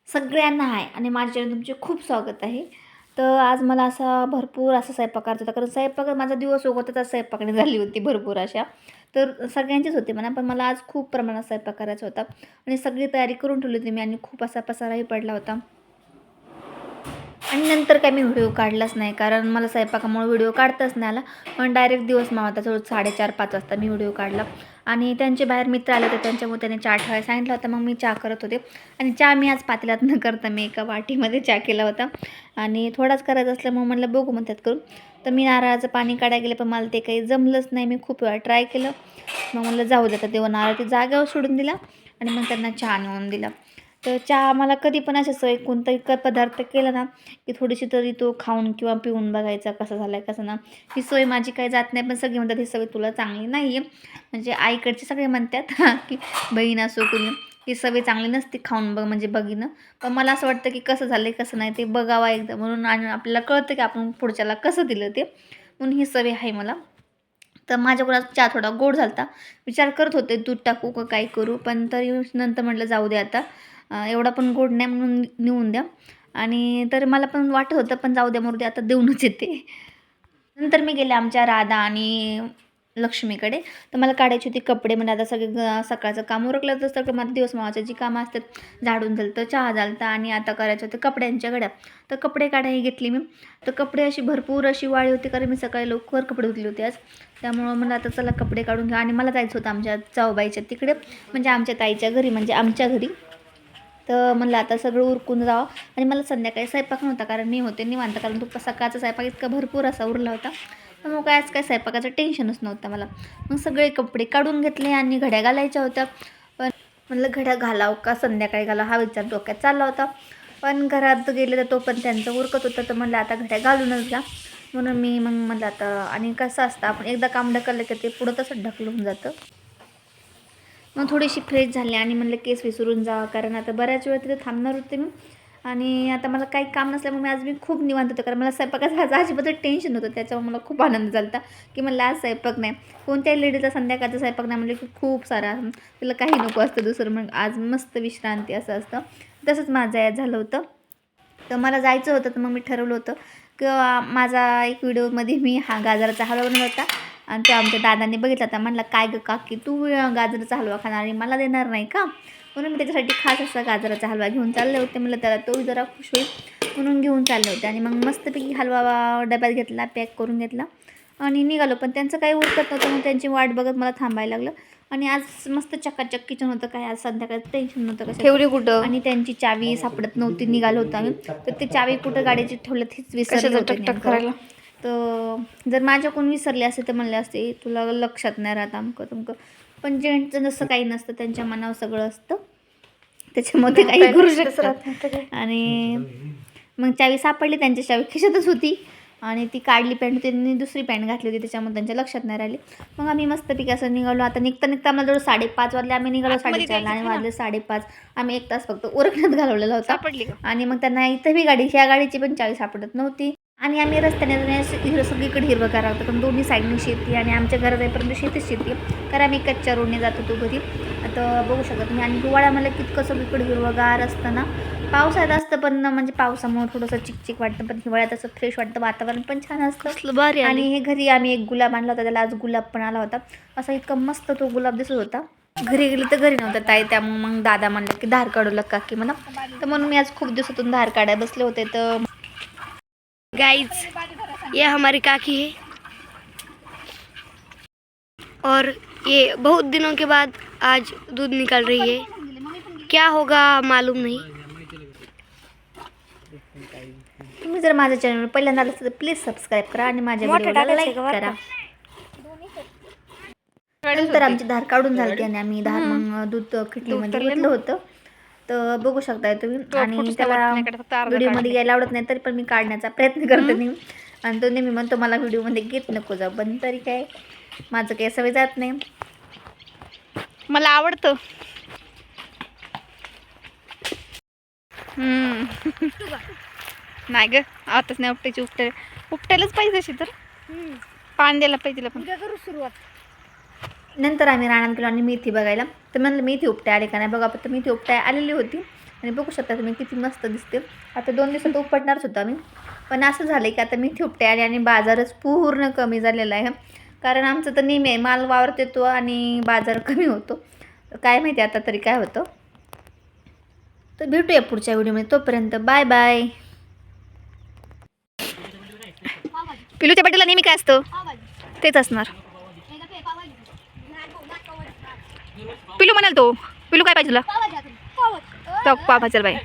सगळ्यांना आहे आणि माझ्या चॅनल तुमचे खूप स्वागत आहे. तर आज मला असा भरपूर असा स्वयंपाक करायचा होता, कारण स्वयंपाक माझा दिवस सोबतच स्वयंपाकाने झाली होती भरपूर अशा. तर सगळ्यांचीच होती म्हणा, पण मला आज खूप प्रमाणात स्वयंपाक करायचा होता आणि सगळी तयारी करून ठेवली होती मी आणि खूप असा पसाराही पडला होता. आणि नंतर काय मी व्हिडिओ काढलाच नाही, कारण मला स्वयंपाकामुळे व्हिडिओ काढताच नाही आला. पण डायरेक्ट दिवस मावळता जवळ 4:30-5 वाजता मी व्हिडिओ काढला. आणि त्यांचे बाहेर मित्र आले तर त्यांच्यामुळे त्याने चहा ठेवायला सांगितला होता. मग मी चहा करत होते आणि चहा मी आज पातेल्यात न करता मी एका वाटीमध्ये चहा केला होता आणि थोडाच करायचा असल्यामुळे म्हटलं बघू म्हणतात करून. तर मी नारळाचं पाणी काढायला गेले, पण मला ते काही जमलंच नाही. मी खूप वेळा ट्राय केलं. मग म्हटलं जाऊ देतात, तेव्हा नारळ ते जागेवर सोडून दिला आणि मग त्यांना चहा नेऊन दिला. तर चहा मला कधी पण अशा सवय कोणताही पदार्थ केला ना की थोडीशी तरी तो खाऊन किंवा पिऊन बघायचा कसा झाला आहे कसं ना. ही सवय माझी काही जात नाही, पण सगळे म्हणतात ही सवय तुला चांगली नाही आहे. म्हणजे आईकडचे सगळे म्हणतात की बहीण असो कुणी ही सवय चांगली नसते खाऊन बघ म्हणजे बघीनं. पण मला असं वाटतं की कसं झालं आहे कसं नाही ते बघावं एकदा, म्हणून आणि आपल्याला कळतं की आपण पुढच्याला कसं दिलं ते, म्हणून ही सवय आहे मला. तर माझ्याकडून चहा थोडा गोड झाला. विचार करत होते दूध टाकू का काय करू, पण तरी नंतर म्हटलं जाऊ दे आता, एवढा पण गोड नाही म्हणून नेऊन द्या. आणि तर मला पण वाटत होतं, पण जाऊ द्या मरू दे आता देऊनच येते. नंतर मी गेले आमच्या राधा आणि लक्ष्मीकडे. तर मला काढायची होती कपडे, म्हणजे आता सगळे सकाळचं काम उरकलं तर सगळं माझं दिवस मावाचं जी कामं असतात, झाडून झालं तर चहा झालं आणि आता करायचं होतं कपड्यांच्या घड्या. तर कपडे काढायला घेतली मी. तर कपडे अशी भरपूर अशी वाळी होती, कारण मी सकाळी लवकर कपडे धुतले होते आज. त्यामुळं मला आता चला कपडे काढून घ्या आणि मला जायचं होतं आमच्या जाऊबाईच्या तिकडे, म्हणजे आमच्या ताईच्या घरी, म्हणजे आमच्या घरी. तर म्हणलं आता सगळं उरकून जावं आणि मला संध्याकाळी स्वयंपाक नव्हता, कारण मी होते निवांत, कारण तो सकाळचा स्वयंपाक इतका भरपूर असा उरला होता. तर मग काय आज काय स्वयंपाकाचं टेन्शनच नव्हतं मला. मग सगळे कपडे काढून घेतले आणि घड्या घालायच्या होत्या. पण म्हणलं घड्या घालावं का संध्याकाळी घालावं हा विचार डोक्यात चालला होता. पण घरात गेले तर तो पण त्यांचं उरकत होतं, तर म्हणलं आता घड्या घालूनच घ्या. म्हणून मी मग म्हणलं आता, आणि कसं असतं आपण एकदा काम ढकललं की ते पुढं तसं ढकलून जातं. मग थोडीशी फ्रेश झाली आणि म्हणलं केस विसरून जा, कारण आता बऱ्याच वेळ तिथे थांबणार होते मी आणि आता मला काही काम नसल्यामुळे मी आज मी खूप निवांत होते, कारण मला स्वयंपाकाचं आज अजिबात टेन्शन होतं. त्याच्यामुळे मला खूप आनंद झाला होता की मला आज स्वयंपाक नाही. कोणत्याही लेडीचा संध्याकाळचा स्वयंपाक नाही म्हणजे की खूप सारा तिला काही नको असतं दुसरं, मग आज मस्त विश्रांती असं असतं. तसंच माझं यात झालं होतं. तर मला जायचं होतं, तर मग मी ठरवलं होतं किंवा माझा एक व्हिडिओमध्ये मी हा गाजराचा हलवा बनवला होता आणि ते आमच्या दादांनी बघितला होता. म्हणला काय गं काकी तू गाजराचा हलवा खाणार आणि मला देणार नाही का, म्हणून मी त्याच्यासाठी खास असा गाजराचा हलवा घेऊन चालले होते. म्हणलं त्याला तो जरा खुश होईल म्हणून घेऊन चालले होते. आणि मग मस्तपैकी हलवा डब्यात घेतला, पॅक करून घेतला आणि निघालो. पण त्यांचं काही उरकत नव्हतं, मग त्यांची वाट बघत मला थांबायला लागलं. आणि आज मस्त चकाचक किचन होतं, काय आज संध्याकाळी टेन्शन नव्हतं कसं ठेवली कुठं आणि त्यांची चावी सापडत नव्हती. निघालो होतो आम्ही, तर ते चावी कुठं गाडीची ठेवलं हेच विसरले कशाचं होते टकटक नेमकं. करायला. तर जर माझ्याकडून विसरले असते तर म्हणले असते तुला लक्षात नाही राहत अमकं तुमकं. पण जेंट्सचं जसं काही नसतं, त्यांच्या मनावर सगळं असतं, त्याच्यामध्ये काही करू शकतात. आणि मग चावी सापडली, त्यांची चावी खिशातच होती आणि ती काढली पॅन्ट, त्यांनी दुसरी पॅन्ट घातली होती, त्याच्यामुळे त्यांच्या लक्षात नाही राहिली. मग आम्ही मस्तपैकी असं निघालो. आता निघता आम्हाला जवळ 5:30 वाजले. आम्ही निघालो 4:30 आणि वाजले 5:30. आम्ही 1 तास फक्त उरकण्यात घालवलेला होता. आणि मग त्यांना इथं बी ह्या गाडीची पण चावी सापडत नव्हती. आणि आम्ही रस्त्याने सगळीकडे हिरवगार होतं, पण दोन्ही साईडनी शेती आणि आमच्या घरात जाईपर्यंत शेतीच शेती आहे, कारण आम्ही कच्च्या रोडने जात होतो घरी. आता बघू शकता तुम्ही. आणि हिवाळा मला कितकं सगळीकडे हिरवगार असतं ना. पावसाळ्यात असतं पण म्हणजे पावसामुळे थोडंसं चिकचिक वाटतं, पण हिवाळ्यात असं फ्रेश वाटतं, वातावरण पण छान असतं. आणि हे घरी आम्ही एक गुलाब आणला होता, त्याला आज गुलाब पण आला होता. असा इतका मस्त तो गुलाब दिसत होता. घरी गेली तर घरी नव्हता ताई, त्यामुळे मग दादा म्हणलं की धार काढू लाग काकी म्हणा. तर म्हणून मी आज खूप दिवसातून धार काढायला बसले होते. तर गाइस, ये हमारी काकी है और ये बहुत दिनों के बाद आज दूध निकल रही है. क्या होगा मालूम नहीं. तुम्ही जर माझ्या चॅनलवर पहिल्यांदा आलं तर प्लीज सबस्क्राईब करा आणि माझ्या व्हिडिओला लाईक करा. नंतर आमची धार काढून झाली आणि आम्ही धार मग दूध किटलीमध्ये घेतलं होतं. तर बघू शकताय तुम्ही. आणि त्याला व्हिडिओमध्ये यायला आवडत नाही, तरी पण मी काढण्याचा प्रयत्न करते नेहमी. आणि तो नेहमी म्हणतो मला व्हिडिओमध्ये घेत नको जाऊ, पण तरी काय माझं काही सवय जात नाही, मला आवडतं. नाही ग आताच नाही उपटायची. उपटायलाच पाहिजे अशी, तर पाणी द्यायला पाहिजे पण सुरुवात. नंतर आम्ही रानात गेलो आणि मेथी बघायला. तर म्हणलं मेथी उपटाय आली का नाही बघा. फक्त मेथी उपटाय आलेली होती आणि बघू शकता तुम्ही किती मस्त दिसते. आता 2 दिवसात उपटणारच होता मी, पण असं झालं की आता मी ठेवते आणि बाजारच पूर्ण कमी झालेला आहे. कारण आमचं तर नेहमी आहे, माल वावरत येतो आणि बाजार कमी होतो. तर काय माहिती आता तरी काय होतं. तर भेटूया पुढच्या व्हिडिओमध्ये, तोपर्यंत बाय बाय. पिलूच्या बड्डेला नेहमी काय असतं तेच असणार. पिलू म्हणाल तो, पिलू काय पाहिजे तुला? पाव भाजी बाई.